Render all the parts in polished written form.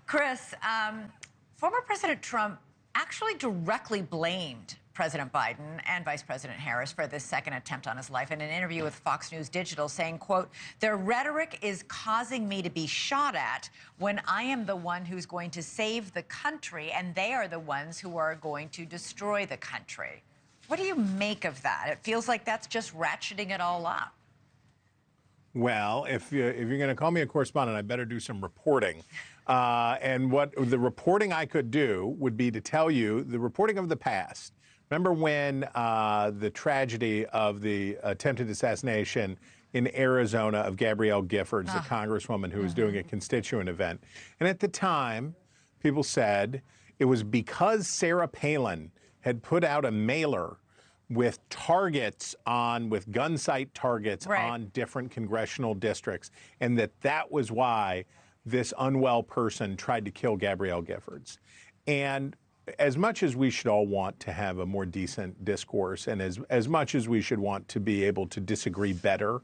Chris, former President Trump actually directly blamed President Biden and Vice President Harris for this second attempt on his life in an interview with Fox News Digital, saying, quote, "Their rhetoric is causing me to be shot at when I am the one who's going to save the country, and they are the ones who are going to destroy the country." What do you make of that? It feels like that's just ratcheting it all up. Well, if you're going to call me a correspondent, I better do some reporting. And what the reporting I could do would be to tell you the reporting of the past. Remember when the tragedy of the attempted assassination in Arizona of Gabrielle Giffords, the congresswoman who was doing a constituent event? And at the time, people said it was because Sarah Palin had put out a mailer with targets on, with gun sight targets on different congressional districts, and that was why this unwell person tried to kill Gabrielle Giffords. And as much as we should all want to have a more decent discourse, and as much as we should want to be able to disagree better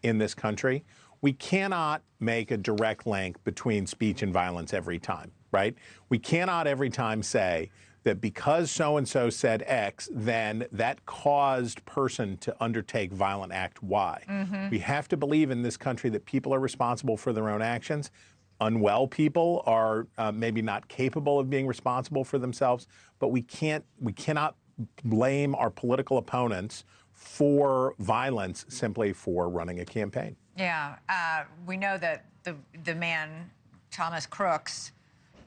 in this country, we cannot make a direct link between speech and violence every time, right? We cannot every time say that because so-and-so said X, then that caused person to undertake violent act Y. We have to believe in this country that people are responsible for their own actions. Unwell people are maybe not capable of being responsible for themselves, but we cannot blame our political opponents for violence simply for running a campaign. Yeah, we know that the man, Thomas Crooks,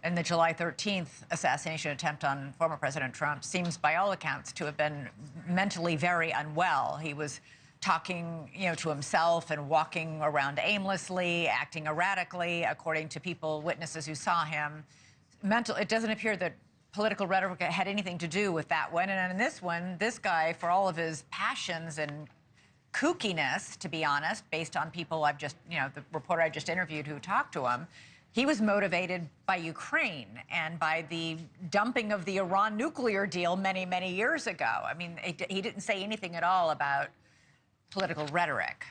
in the July 13th assassination attempt on former President Trump, seems by all accounts to have been mentally very unwell. He was talking, to himself and walking around aimlessly, acting erratically, according to witnesses who saw him. It doesn't appear that political rhetoric had anything to do with that one. And in this one, this guy, for all of his passions and kookiness, to be honest, based on people the reporter I just interviewed who talked to him, he was motivated by Ukraine and by the dumping of the Iran nuclear deal many, many years ago. I mean, he didn't say anything at all about political rhetoric.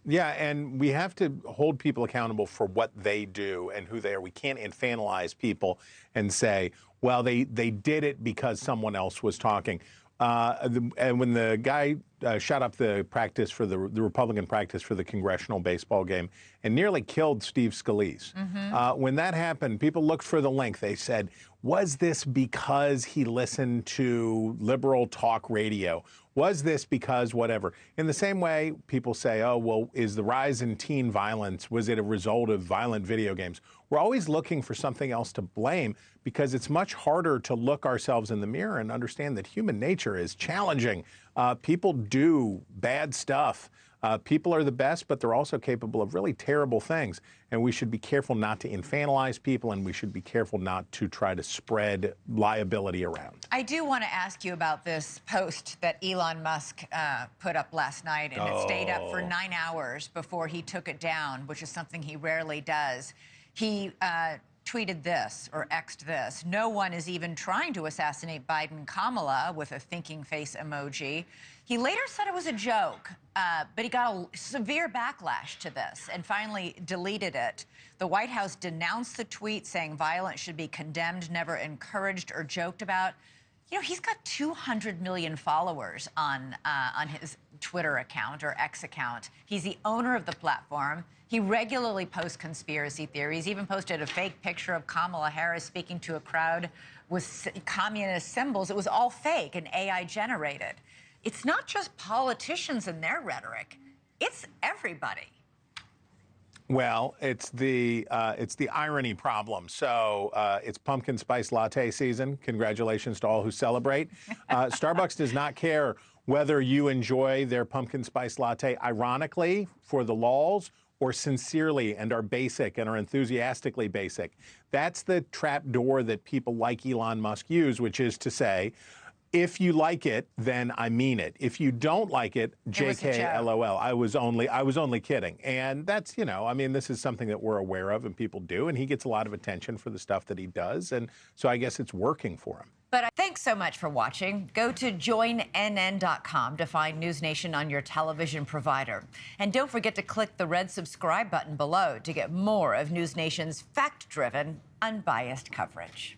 Yeah, and we have to hold people accountable for what they do and who they are. We can't infantilize people and say, well, they did it because someone else was talking. And when the guy shot up the practice for the Republican practice for the congressional baseball game and nearly killed Steve Scalise, when that happened, people looked for the link. They said, was this because he listened to liberal talk radio? Was this because whatever? In the same way, people say, oh, well, is the rise in teen violence, was it a result of violent video games? We're always looking for something else to blame because it's much harder to look ourselves in the mirror and understand that human nature is challenging. People do bad stuff. People are the best, but they're also capable of really terrible things. And we should be careful not to infantilize people, and we should be careful not to try to spread liability around. I do want to ask you about this post that Elon Musk put up last night, and it stayed up for 9 hours before he took it down, which is something he rarely does. He tweeted this, or X'd this: "No one is even trying to assassinate Biden, Kamala," with a thinking face emoji. He later said it was a joke, but he got a severe backlash to this and finally deleted it. The White House denounced the tweet, saying violence should be condemned, never encouraged or joked about. He's got 200 million followers on his Twitter account or X account. He's the owner of the platform. He regularly posts conspiracy theories, even posted a fake picture of Kamala Harris speaking to a crowd with communist symbols. It was all fake and AI generated. It's not just politicians and their rhetoric. It's everybody. Well, it's the irony problem. So it's pumpkin spice latte season. Congratulations to all who celebrate. Starbucks does not care whether you enjoy their pumpkin spice latte ironically for the lulz or sincerely and are basic and are enthusiastically basic. That's the trap door that people like Elon Musk use, which is to say, If you like it, then I mean it. If you don't like it, JK, LOL. I was only kidding. And that's, I mean, this is something that we're aware of and people do. And he gets a lot of attention for the stuff that he does. And so I guess it's working for him. But thanks so much for watching. Go to joinnn.com to find NewsNation on your television provider. And don't forget to click the red subscribe button below to get more of NewsNation's fact-driven, unbiased coverage.